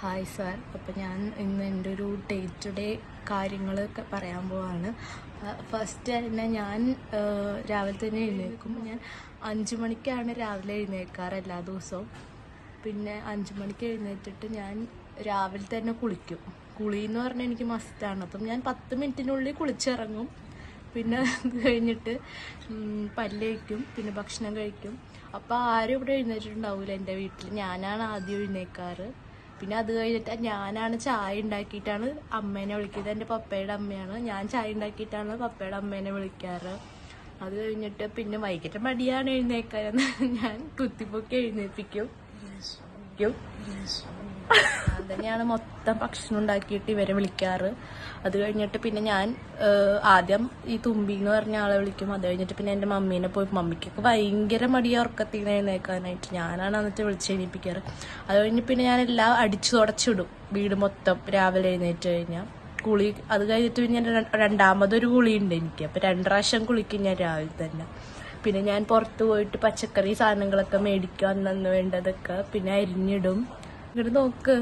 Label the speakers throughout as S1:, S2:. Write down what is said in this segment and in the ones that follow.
S1: Hi sir, അപ്പോൾ ഞാൻ ഇന്ന് എൻ്റെ ഒരു ഡേ ടു ഡേ കാര്യങ്ങളൊക്കെ പറയാൻ പോവാണ്. ഫസ്റ്റ് തന്നെ ഞാൻ രാവിലെ തന്നെ എഴുന്നേൽക്കും. ഞാൻ 5 മണിക്കാണ് രാവിലെ എഴുന്നേൽക്കാറ് എല്ലാ ദിവസവും. പിന്നെ 5 മണിക്ക് എഴുന്നേറ്റിട്ട് ഞാൻ രാവിലെ തന്നെ കുളിക്കും. കുളി എന്ന് പറഞ്ഞാൽ എനിക്ക് മസ്റ്റാണ്. അപ്പം ഞാൻ 10 മിനിറ്റിനുള്ളിൽ കുളിച്ചിറങ്ങും. പിന്നെ അത് കഴിഞ്ഞിട്ട് പല്ല് കഴിക്കും, പിന്നെ ഭക്ഷണം കഴിക്കും. അപ്പോൾ ആരും ഇവിടെ എഴുന്നേറ്റിട്ടുണ്ടാവില്ല എൻ്റെ വീട്ടിൽ. ഞാനാണ് ആദ്യം എഴുന്നേൽക്കാറ്. പിന്നെ അത് കഴിഞ്ഞിട്ട് ഞാനാണ് ചായ ഉണ്ടാക്കിയിട്ടാണ് അമ്മേനെ വിളിക്കുന്നത്. എൻ്റെ പപ്പയുടെ അമ്മയാണ്. ഞാൻ ചായ ഉണ്ടാക്കിയിട്ടാണ് പപ്പയുടെ അമ്മേനെ വിളിക്കാറ്. അത് കഴിഞ്ഞിട്ട് പിന്നെ വൈകിട്ട് മടിയാണ് എഴുന്നേക്കാൻ. ഞാൻ കുത്തിപ്പൊക്കി എഴുന്നേൽപ്പിക്കും. തന്നെയാണ് മൊത്തം ഭക്ഷണം ഉണ്ടാക്കിയിട്ട് ഇവരെ വിളിക്കാറ്. അത് കഴിഞ്ഞിട്ട് പിന്നെ ഞാൻ ആദ്യം ഈ തുമ്പി എന്ന് പറഞ്ഞ ആളെ വിളിക്കും. അത് കഴിഞ്ഞിട്ട് പിന്നെ എൻ്റെ മമ്മീനെ പോയി, മമ്മിക്കൊക്കെ ഭയങ്കര മടിയ ഉറക്കത്തിൽ നിന്ന് എഴുന്നേക്കാനായിട്ട്. ഞാനാണ് എന്നിട്ട് വിളിച്ചെഴുന്നേൽപ്പിക്കാറ്. അത് കഴിഞ്ഞ് പിന്നെ ഞാൻ എല്ലാം അടിച്ചു തുടച്ചിടും വീട് മൊത്തം രാവിലെ എഴുന്നേറ്റ് കഴിഞ്ഞാൽ. കുളി അത് കഴിഞ്ഞിട്ട് പിന്നെ ഞാൻ രണ്ടാമതൊരു കുളിയുണ്ട് എനിക്ക്. അപ്പോൾ 2 പ്രാവശ്യം കുളിക്കും ഞാൻ രാവിലെ തന്നെ. പിന്നെ ഞാൻ പുറത്ത് പോയിട്ട് പച്ചക്കറി സാധനങ്ങളൊക്കെ മേടിക്കും, അന്നു വേണ്ടതൊക്കെ. പിന്നെ അരിഞ്ഞിടും. ഇങ്ങോട്ട് നോക്ക്.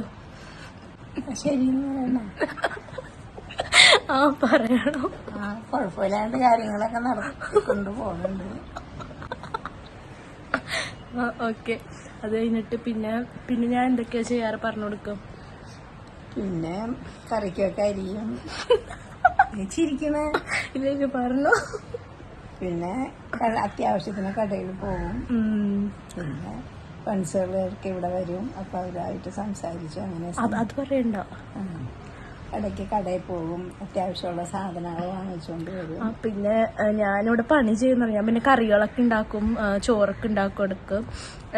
S2: ശരി
S1: പറയണോ?
S2: കുഴപ്പമില്ലാണ്ട് കാര്യങ്ങളൊക്കെ നടത്തിക്കൊണ്ട് പോകുന്നുണ്ട്.
S1: ഓക്കെ. അത് കഴിഞ്ഞിട്ട് പിന്നെ ഞാൻ എന്തൊക്കെയാ ചെയ്യാറ് പറഞ്ഞു കൊടുക്കും.
S2: പിന്നെ കറിക്കൊക്കെ അരിയും. ചിരിക്കണേ
S1: ഇല്ല പറഞ്ഞു.
S2: പിന്നെ അത്യാവശ്യത്തിന് കടയിൽ പോകും. പിന്നെ ഫ്രണ്ട്സുകളൊക്കെ ഇവിടെ വരും. അപ്പൊ അവരായിട്ട് സംസാരിച്ചു അങ്ങനെ
S1: അത് പറയണ്ട.
S2: ഇടയ്ക്ക് കടയിൽ പോകും, അത്യാവശ്യമുള്ള സാധനങ്ങൾ വാങ്ങിച്ചുകൊണ്ട് വരും.
S1: പിന്നെ ഞാനിവിടെ പണി ചെയ്യുന്ന ഞാൻ പിന്നെ കറികളൊക്കെ ഉണ്ടാക്കും, ചോറൊക്കെ ഉണ്ടാക്കും.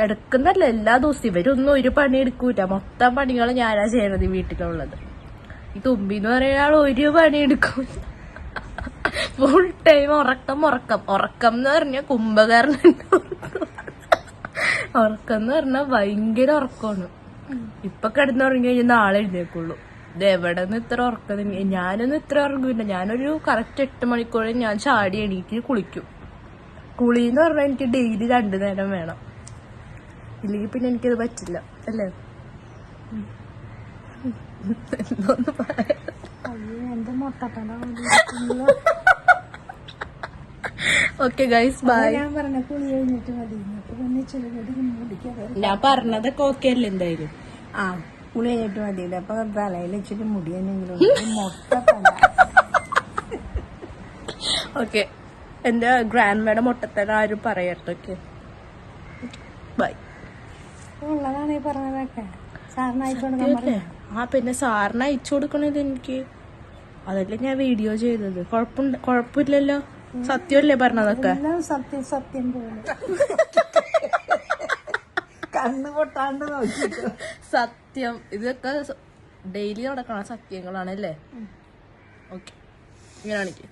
S1: എടുക്കുന്നല്ല എല്ലാ ദിവസവും. ഇവരൊന്നും ഒരു പണി എടുക്കൂല. മൊത്തം പണികൾ ഞാനാ ചെയ്യണത് ഈ വീട്ടിലുള്ളത്. ഈ തുമ്പിന്ന് പറയുന്ന ഒരു പണി എടുക്കൂല. ഫുൾ ടൈം ഉറക്കം എന്ന് പറഞ്ഞാൽ കുംഭകർണന്റെ ഉറക്കം എന്ന് പറഞ്ഞാൽ ഭയങ്കര ഉറക്കമാണ്. ഇപ്പൊ കിടന്നുറങ്ങി കഴിഞ്ഞാൽ നാളെ എഴുന്നേക്കുള്ളൂ. ഇത് എവിടെ നിന്ന് ഇത്ര ഉറക്കം? ഞാനൊന്നും ഇത്ര ഉറങ്ങില്ല. ഞാനൊരു കറക്റ്റ് 8 മണിക്കൂറിൽ ഞാൻ ചാടി എണീറ്റ് കുളിക്കും. കുളി എന്ന് പറഞ്ഞാൽ എനിക്ക് ഡെയിലി 2 നേരം വേണം. ഇല്ലെങ്കിൽ പിന്നെ എനിക്കത് പറ്റില്ല അല്ലേ? എന്തോന്ന് പറയാ. Okay guys, bye.
S2: ഞാൻ പറഞ്ഞ കുളി കഴിഞ്ഞിട്ട് മതി.
S1: ഞാൻ പറഞ്ഞതൊക്കെ ഓക്കെ അല്ലേ? എന്തായാലും
S2: കുളി കഴിഞ്ഞിട്ട് മതിയില്ല. അപ്പൊ തലയിൽ ഇച്ചിരി മുടി തന്നെങ്കിലും
S1: ഓക്കെ. എന്റെ ഗ്രാൻഡ്മയുടെ മുട്ടത്തല ആരും പറയട്ടെ. Okay, bye.
S2: ഉള്ളതാണ് ഈ പറഞ്ഞതൊക്കെ. സാറിന് അയച്ചു കൊടുക്കാൻ.
S1: പിന്നെ സാറിന് അയച്ചു കൊടുക്കണത് എനിക്ക്. അതല്ലേ ഞാൻ വീഡിയോ ചെയ്തത്. കുഴപ്പമില്ലല്ലോ. സത്യമല്ലേ പറഞ്ഞതൊക്കെ?
S2: സത്യം പോലെ കണ്ണ് പൊട്ടാണ്ട് നോക്കിട്ടോ.
S1: സത്യം. ഇതൊക്കെ ഡെയിലി നടക്കണ സത്യങ്ങളാണല്ലേ? ഓക്കെ, ഇങ്ങനെ കാണിക്കും.